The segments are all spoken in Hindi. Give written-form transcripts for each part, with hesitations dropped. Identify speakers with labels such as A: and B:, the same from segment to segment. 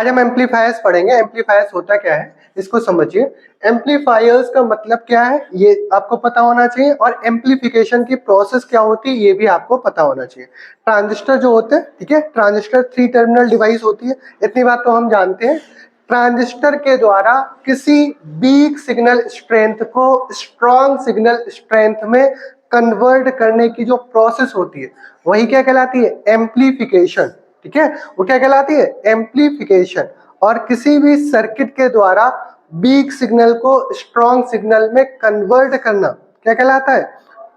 A: आज हम एम्पलीफायर्स पढ़ेंगे। एम्पलीफायर्स होता क्या है इसको समझिए। एम्पलीफायर्स का मतलब क्या है ये आपको पता होना चाहिए, और एम्पलीफिकेशन की प्रोसेस क्या होती है ये भी आपको पता होना चाहिए। ट्रांजिस्टर जो होते हैं, ठीक है, ट्रांजिस्टर 3 टर्मिनल डिवाइस होती है, इतनी बात तो हम जानते हैं। ट्रांजिस्टर के द्वारा किसी वीक सिग्नल स्ट्रेंथ को स्ट्रॉन्ग सिग्नल स्ट्रेंथ में कन्वर्ट करने की जो प्रोसेस होती है वही क्या कहलाती है, एम्पलीफिकेशन। ठीक है, वो क्या कहलाती है, एम्पलीफिकेशन। और किसी भी सर्किट के द्वारा वीक सिग्नल को स्ट्रॉन्ग सिग्नल में कन्वर्ट करना क्या कहलाता है,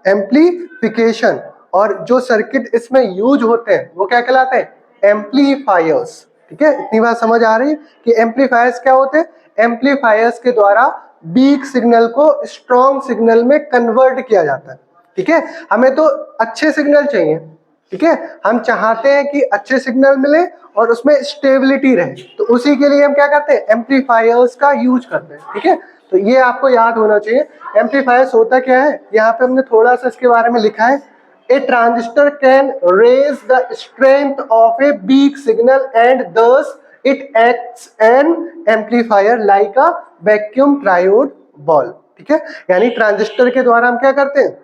A: एम्पलीफिकेशन। और जो सर्किट इसमें यूज होते हैं वो क्या कहलाते हैं, एम्पलीफायर्स। ठीक है, इतनी बात समझ आ रही है कि एम्पलीफायर्स क्या होते हैं। एम्पलीफायर्स के द्वारा वीक सिग्नल को स्ट्रॉन्ग सिग्नल में कन्वर्ट किया जाता है। ठीक है, हमें तो अच्छे सिग्नल चाहिए, ठीक है, हम चाहते हैं कि अच्छे सिग्नल मिले और उसमें स्टेबिलिटी रहे, तो उसी के लिए हम क्या करते हैं, एम्पलीफायर्स का यूज करते हैं। ठीक है, तो ये आपको याद होना चाहिए। एम्पलीफायर्स होता क्या है, यहाँ पे हमने थोड़ा सा इसके बारे में लिखा है। A transistor can raise the strength of a weak signal and thus it acts an amplifier like a vacuum triode valve. ठीक है, यानी ट्रांजिस्टर के द्वारा हम क्या करते हैं,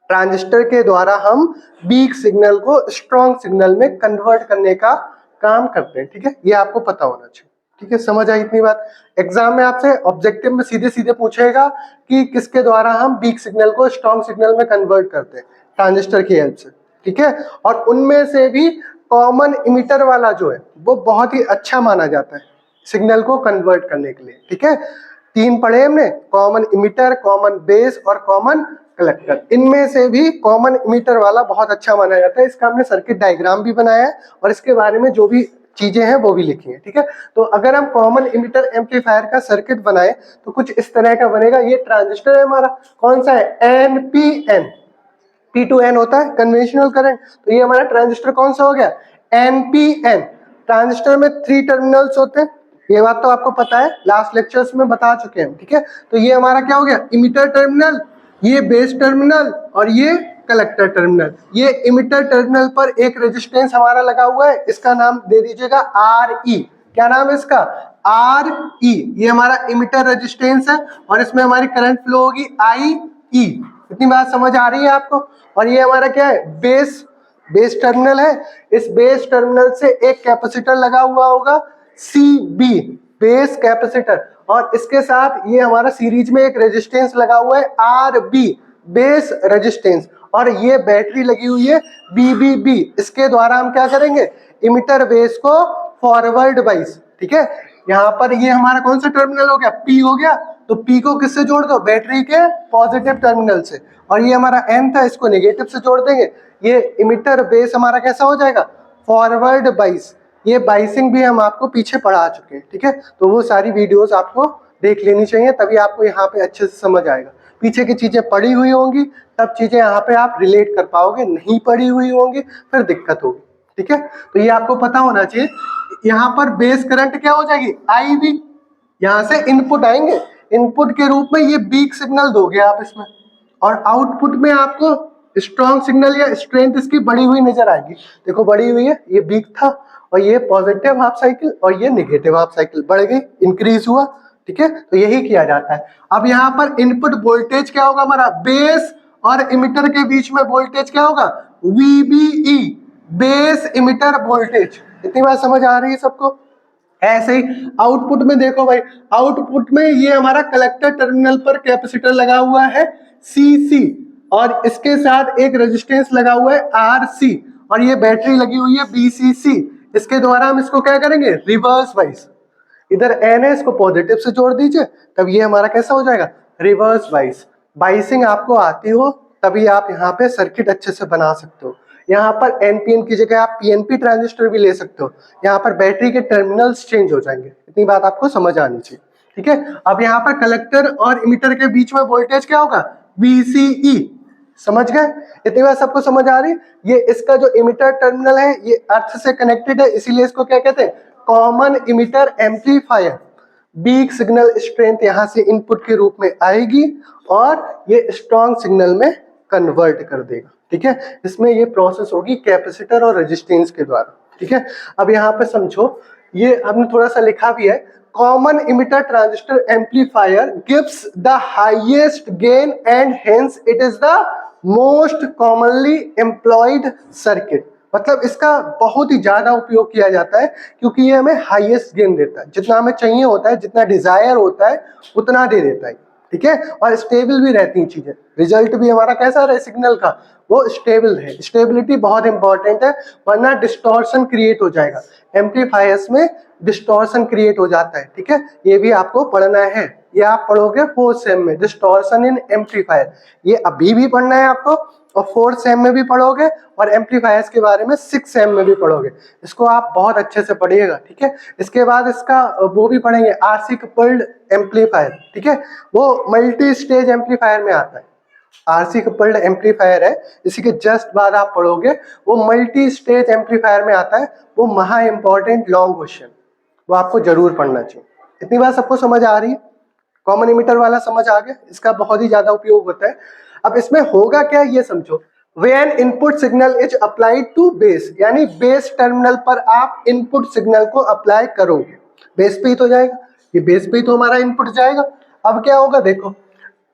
A: ट्रांजिस्टर के द्वारा हम वीक सिग्नल को स्ट्रॉन्ग सिग्नल में कन्वर्ट करने का काम करते हैं। ठीक है, ये आपको पता होना चाहिए। ठीक है, समझ आई इतनी बात। एग्जाम में आपसे ऑब्जेक्टिव में सीधे सीधे पूछेगा कि किसके द्वारा हम वीक सिग्नल को स्ट्रॉन्ग सिग्नल में कन्वर्ट करते हैं, ट्रांजिस्टर की हेल्प से। ठीक है, और उनमें से भी कॉमन इमिटर वाला जो है वो बहुत ही अच्छा माना जाता है सिग्नल को कन्वर्ट करने के लिए। ठीक है, 3 पढ़े हमने, कॉमन इमिटर, कॉमन बेस और कॉमन कलेक्टर। इनमें से भी कॉमन इमिटर वाला बहुत अच्छा माना जाता है। इसका हमने सर्किट डायग्राम भी बनाया है और इसके बारे में जो भी चीजें हैं वो भी लिखी है। ठीक है, तो अगर हम कॉमन इमिटर एम्पलीफायर का सर्किट बनाए तो कुछ इस तरह का बनेगा। ये ट्रांजिस्टर है हमारा, कौन सा है, एनपीएन, पी टू एन होता है कन्वेंशनल करंट, तो ये हमारा ट्रांजिस्टर कौन सा हो गया, एनपीएन। ट्रांजिस्टर में 3 टर्मिनल्स होते हैं, ये बात तो आपको पता है, लास्ट लेक्चर्स में बता चुके हैं। ठीक है, तो ये हमारा क्या हो गया, इमिटर टर्मिनल, ये बेस टर्मिनल और ये कलेक्टर टर्मिनल। ये इमिटर टर्मिनल पर एक रेजिस्टेंस हमारा लगा हुआ है, इसका नाम दे दीजिएगा आर ई। क्या नाम है इसका, आर ई। ये हमारा इमिटर रेजिस्टेंस है और इसमें हमारी करंट फ्लो होगी आई ई। इतनी बात समझ आ रही है आपको। और ये हमारा क्या है, बेस टर्मिनल है। इस बेस टर्मिनल से एक कैपेसिटर लगा हुआ होगा सी बी, बेस कैपेसिटर, और इसके साथ ये हमारा सीरीज में एक रेजिस्टेंस लगा हुआ है आर बी, बेस रेजिस्टेंस, और ये बैटरी लगी हुई है बीबीबी। इसके द्वारा हम क्या करेंगे, इमिटर बेस को फॉरवर्ड वाइज। ठीक है, यहाँ पर ये हमारा कौन सा टर्मिनल हो गया, पी हो गया, तो पी को किससे जोड़ दो, बैटरी के पॉजिटिव टर्मिनल से, और ये हमारा एन था, इसको नेगेटिव से जोड़ देंगे। ये इमिटर बेस हमारा कैसा हो जाएगा, फॉरवर्ड बाइस। ये बाइसिंग भी हम आपको पीछे पढ़ा चुके हैं। ठीक है, तो वो सारी वीडियोस आपको देख लेनी चाहिए, तभी आपको यहाँ पे अच्छे से समझ आएगा। पीछे की चीजें पढ़ी हुई होंगी तब चीजें यहाँ पे आप रिलेट कर पाओगे, नहीं पढ़ी हुई होंगी फिर दिक्कत होगी। ठीक है, तो ये आपको पता होना चाहिए। यहाँ पर बेस करंट क्या हो जाएगी, आई वी, यहाँ से इनपुट आएंगे, इनपुट के रूप में ये वीक सिग्नल दोगे आप इसमें, और आउटपुट में आपको स्ट्रॉन्ग सिग्नल या स्ट्रेंथ इसकी बढ़ी हुई नजर आएगी। देखो बढ़ी हुई है, ये वीक था और ये पॉजिटिव हाफ साइकिल और ये नेगेटिव हाफ साइकिल बढ़ गई, इंक्रीज हुआ। ठीक है, तो यही किया जाता है। अब यहाँ पर इनपुट वोल्टेज क्या होगा हमारा, बेस और इमिटर के बीच में वोल्टेज क्या होगा, वीबीई, बेस इमिटर वोल्टेज। इतनी बात समझ आ रही है सबको। ऐसे ही आउटपुट में देखो भाई, आउटपुट में ये हमारा कलेक्टर टर्मिनल पर कैपेसिटर लगा हुआ है सीसी, और इसके साथ एक रेजिस्टेंस लगा हुआ है आरसी, और ये बैटरी लगी हुई है बीसीसी। इसके द्वारा हम इसको क्या करेंगे, रिवर्स वाइज, इधर एन है, इसको पॉजिटिव से जोड़ दीजिए, तब ये हमारा कैसा हो जाएगा, रिवर्स वाइज। बाइसिंग आपको आती हो तभी आप यहाँ पे सर्किट अच्छे से बना सकते हो। यहाँ पर एनपीएन की जगह आप पीएनपी ट्रांजिस्टर भी ले सकते हो। यहाँ पर बैटरी के टर्मिनल्स चेंज हो जाएंगे, इतनी बात आपको समझ आनी चाहिए। ठीक है, अब यहाँ पर कलेक्टर और इमिटर के बीच में वोल्टेज क्या होगा, VCE। समझ गए, इतनी बात सबको समझ आ रही। ये इसका जो इमिटर टर्मिनल है ये अर्थ से कनेक्टेड है, इसीलिए इसको क्या कहते हैं, common emitter amplifier. Weak signal strength यहाँ से इनपुट के रूप में आएगी और ये स्ट्रॉन्ग सिग्नल में कन्वर्ट कर देगा। ठीक है, इसमें ये प्रोसेस होगी कैपेसिटर और रेजिस्टेंस के द्वारा। ठीक है, अब यहाँ पे समझो ये हमने थोड़ा सा लिखा भी है, common emitter transistor amplifier gives the highest gain and hence it is the most commonly employed circuit. मतलब इसका बहुत ही ज्यादा उपयोग किया जाता है क्योंकि ये हमें हाईएस्ट गेन देता है, जितना हमें चाहिए होता है, जितना डिजायर होता है उतना दे देता है, ठीक है। और स्टेबल भी रहती हैं चीजें, रिजल्ट भी हमारा कैसा रहे सिग्नल का, वो स्टेबल है। स्टेबिलिटी बहुत इंपॉर्टेंट है, वरना डिस्टॉर्शन क्रिएट हो जाएगा, एम्पलीफायर्स में डिस्टॉर्शन क्रिएट हो जाता है, ठीक है। ये भी आपको पढ़ना है, ये आप पढ़ोगे 4th सेम में, डिस्टॉर्शन इन एम्पलीफायर, ये अभी भी पढ़ना है आपको, और 4th सेम में भी पढ़ोगे, और एम्पलीफायर्स के बारे में 6th सेम में भी पढ़ोगे। इसको आप बहुत अच्छे से पढ़िएगा, ठीक है। इसके बाद इसका वो भी पढ़ेंगे, आरसी कपल्ड एम्पलीफायर, ठीक है, वो मल्टी स्टेज एम्पलीफायर में आता है। आरसी कपल्ड एम्पलीफायर है, इसी के जस्ट बाद आप पढ़ोगे, वो मल्टी स्टेज एम्पलीफायर में आता है। वो महा इंपॉर्टेंट लॉन्ग क्वेश्चन, वो आपको जरूर पढ़ना चाहिए। इतनी बात सबको समझ आ रही है? कॉमन इमिटर वाला समझ आ गया, इसका बहुत ही ज्यादा उपयोग होता है। अब इसमें होगा क्या ये समझो, when input signal is applied to base, यानी बेस टर्मिनल पर आप इनपुट सिग्नल को अप्लाई करोगे, बेस पे ही तो जाएगा, ये बेस पे ही तो हमारा इनपुट जाएगा। अब क्या होगा देखो,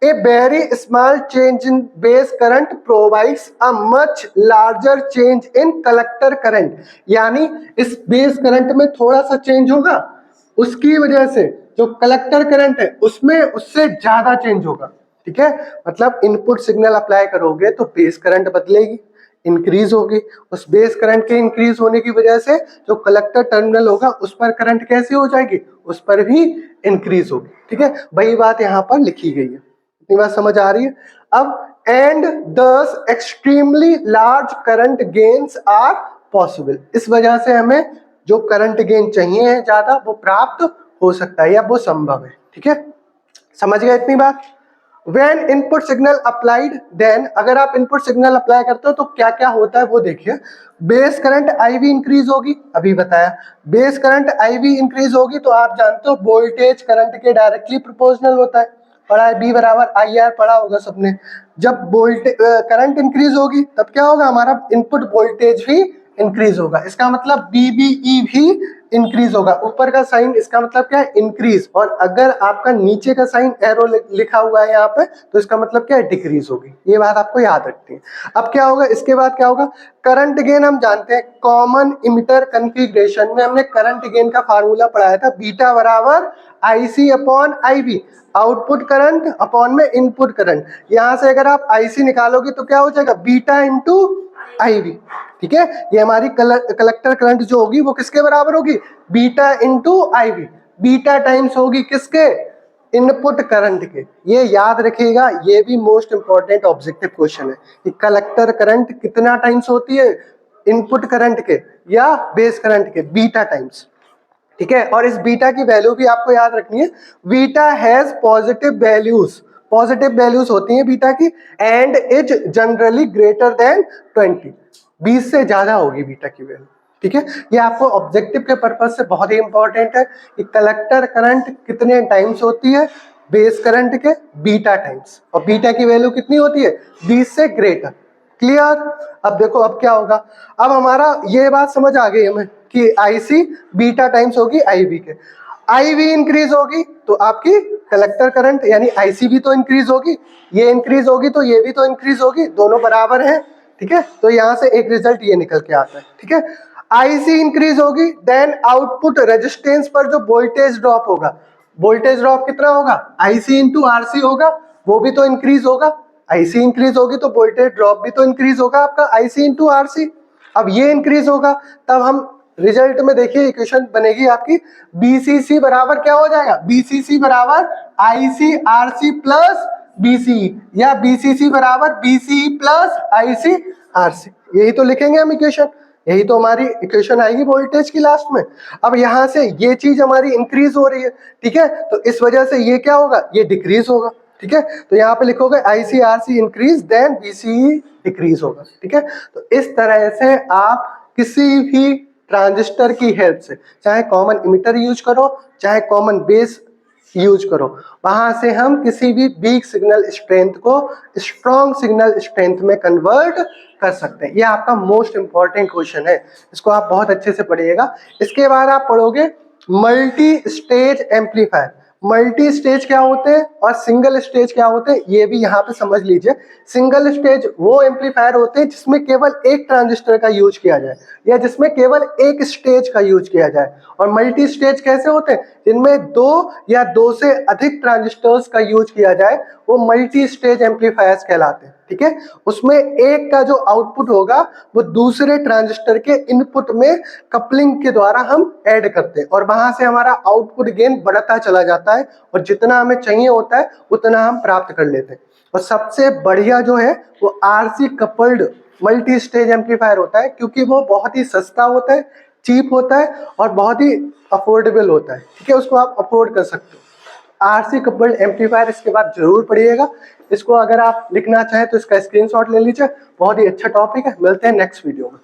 A: a very small change in base current provides a much larger change in collector current, यानी इस बेस करंट में थोड़ा सा चेंज होगा, उसकी वजह से जो कलेक्टर करंट है उसमें उससे ज्यादा चेंज होगा, ठीक है। मतलब इनपुट सिग्नल अप्लाई करोगे तो बेस करंट बदलेगी, इंक्रीज होगी, उस बेस करंट के इंक्रीज होने की वजह से जो कलेक्टर टर्मिनल होगा उस पर करंट कैसे हो जाएगी, उस पर भी इंक्रीज होगी, ठीक है। वही बात यहाँ पर लिखी गई है, इतनी बात समझ आ रही है? अब and thus extremely large current gains are possible, इस वजह से हमें जो करंट गेन चाहिए है ज्यादा, वो प्राप्त हो सकता है या वो संभव है, ठीक है। समझ गए इतनी बात? When input signal applied, then अगर आप इनपुट सिग्नल अप्लाई करते हो तो क्या क्या होता है वो देखिए। बेस करंट IV इंक्रीज होगी, अभी बताया, बेस करंट IV इंक्रीज होगी तो आप जानते हो वोल्टेज करंट के डायरेक्टली प्रोपोर्शनल होता है, पढ़ा है, B बराबर IR पढ़ा होगा सबने। जब वोल्टेज करंट इंक्रीज होगी तब क्या होगा, हमारा इनपुट वोल्टेज भी इंक्रीज होगा, इसका मतलब BBE भी इंक्रीज होगा। ऊपर का साइन इसका मतलब क्या है, इंक्रीज, और अगर आपका नीचे का साइन एरो लिखा हुआ है यहाँ पे तो इसका मतलब क्या है, डिक्रीज होगी। ये बात आपको याद रखनी है। अब क्या होगा, इसके बाद क्या होगा, करंट गेन हम जानते हैं, कॉमन इमिटर कन्फिग्रेशन में हमने करंट गेन का फार्मूला पढ़ाया था, बीटा बराबर IC upon IB, output current upon में इनपुट करंट। यहाँ से अगर आप IC निकालोगे तो क्या हो जाएगा, बीटा इंटू IB, ठीक है। ये हमारी कलेक्टर करंट जो होगी वो किसके बराबर होगी, beta into IB, beta times होगी किसके, इनपुट करंट के। ये याद रखिएगा, ये भी मोस्ट इंपॉर्टेंट ऑब्जेक्टिव क्वेश्चन है कि कलेक्टर करंट कितना टाइम्स होती है, इनपुट करंट के या बेस करंट के, बीटा टाइम्स, ठीक है। और इस बीटा की वैल्यू भी आपको याद रखनी है, beta has positive values, positive values होती हैं बीटा की, and is generally greater than 20, 20 से ज्यादा होगी बीटा की वैल्यू, ठीक है। ये आपको ऑब्जेक्टिव के पर्पज से बहुत ही इंपॉर्टेंट है कि कलेक्टर करंट कितने टाइम्स होती है, बेस करंट के बीटा टाइम्स, और बीटा की वैल्यू कितनी होती है, 20 से ग्रेटर। क्लियर? अब देखो अब क्या होगा, अब हमारा ये बात समझ आ गई हमें कि IC बीटा टाइम्स होगी IB के, IB इंक्रीज होगी तो आपकी कलेक्टर करंट यानी IC भी तो इंक्रीज होगी, ये इंक्रीज होगी तो ये भी तो इंक्रीज होगी, दोनों बराबर हैं, ठीक है। तो यहाँ से एक रिजल्ट ये निकल के आता है, ठीक है। IC इंक्रीज होगी, देन आउटपुट रेजिस्टेंस पर जो वोल्टेज ड्रॉप होगा, वोल्टेज ड्रॉप कितना होगा, IC इंटू RC होगा, वो भी तो इंक्रीज होगा, IC इंक्रीज होगी तो वोल्टेज ड्रॉप भी तो इंक्रीज होगा आपका, IC इंटू RC। अब ये इंक्रीज होगा तब हम रिजल्ट में देखिए इक्वेशन बनेगी आपकी, BCC बराबर क्या हो जाएगा, BCC बराबर IC RC प्लस BCE, या BCC बराबर BCE प्लस IC RC, यही तो लिखेंगे हम इक्वेशन, यही तो हमारी इक्वेशन आएगी वोल्टेज की लास्ट में। अब यहाँ से ये चीज हमारी इंक्रीज हो रही है, ठीक है, तो इस वजह से ये क्या होगा, ये डिक्रीज होगा, ठीक है। तो यहाँ पे लिखोगे IC RC increase then BCE decrease होगा, ठीक है। तो इस तरह से आप किसी भी ट्रांजिस्टर की हेल्प से, चाहे कॉमन इमिटर यूज करो, चाहे कॉमन बेस यूज करो, वहां से हम किसी भी वीक सिग्नल स्ट्रेंथ को स्ट्रॉन्ग सिग्नल स्ट्रेंथ में कन्वर्ट कर सकते हैं। ये आपका मोस्ट इंपॉर्टेंट क्वेश्चन है, इसको आप बहुत अच्छे से पढ़िएगा। इसके बाद आप पढ़ोगे multi stage amplifier. Multi stage क्या होते हैं और सिंगल स्टेज क्या होते हैं, ये भी यहाँ पे समझ लीजिए। सिंगल स्टेज वो एम्पलीफायर होते हैं जिसमें केवल एक ट्रांजिस्टर का यूज किया जाए या जिसमें केवल एक स्टेज का यूज किया जाए। और मल्टी स्टेज कैसे होते हैं, जिनमें दो या दो से अधिक ट्रांजिस्टर्स का यूज किया जाए, वो मल्टी स्टेज एम्पलीफायर्स कहलाते हैं। ठीक है, उसमें एक का जो आउटपुट होगा वो दूसरे ट्रांजिस्टर के इनपुट में कपलिंग के द्वारा हम ऐड करते हैं और वहां से हमारा आउटपुट गेन बढ़ता चला जाता है और जितना हमें चाहिए होता है उतना हम प्राप्त कर लेते हैं। और सबसे बढ़िया जो है वो RC coupled multi stage amplifier होता है, क्योंकि वो बहुत ही सस्ता होता है, चीप होता है और बहुत ही अफोर्डेबल होता है। ठीक है, उसको आप अफोर्ड कर सकते हो। आरसी कपल्ड एम्पलीफायर इसके बाद जरूर पढ़िएगा। इसको अगर आप लिखना चाहें तो इसका स्क्रीनशॉट ले लीजिए, बहुत ही अच्छा टॉपिक है। मिलते हैं नेक्स्ट वीडियो में।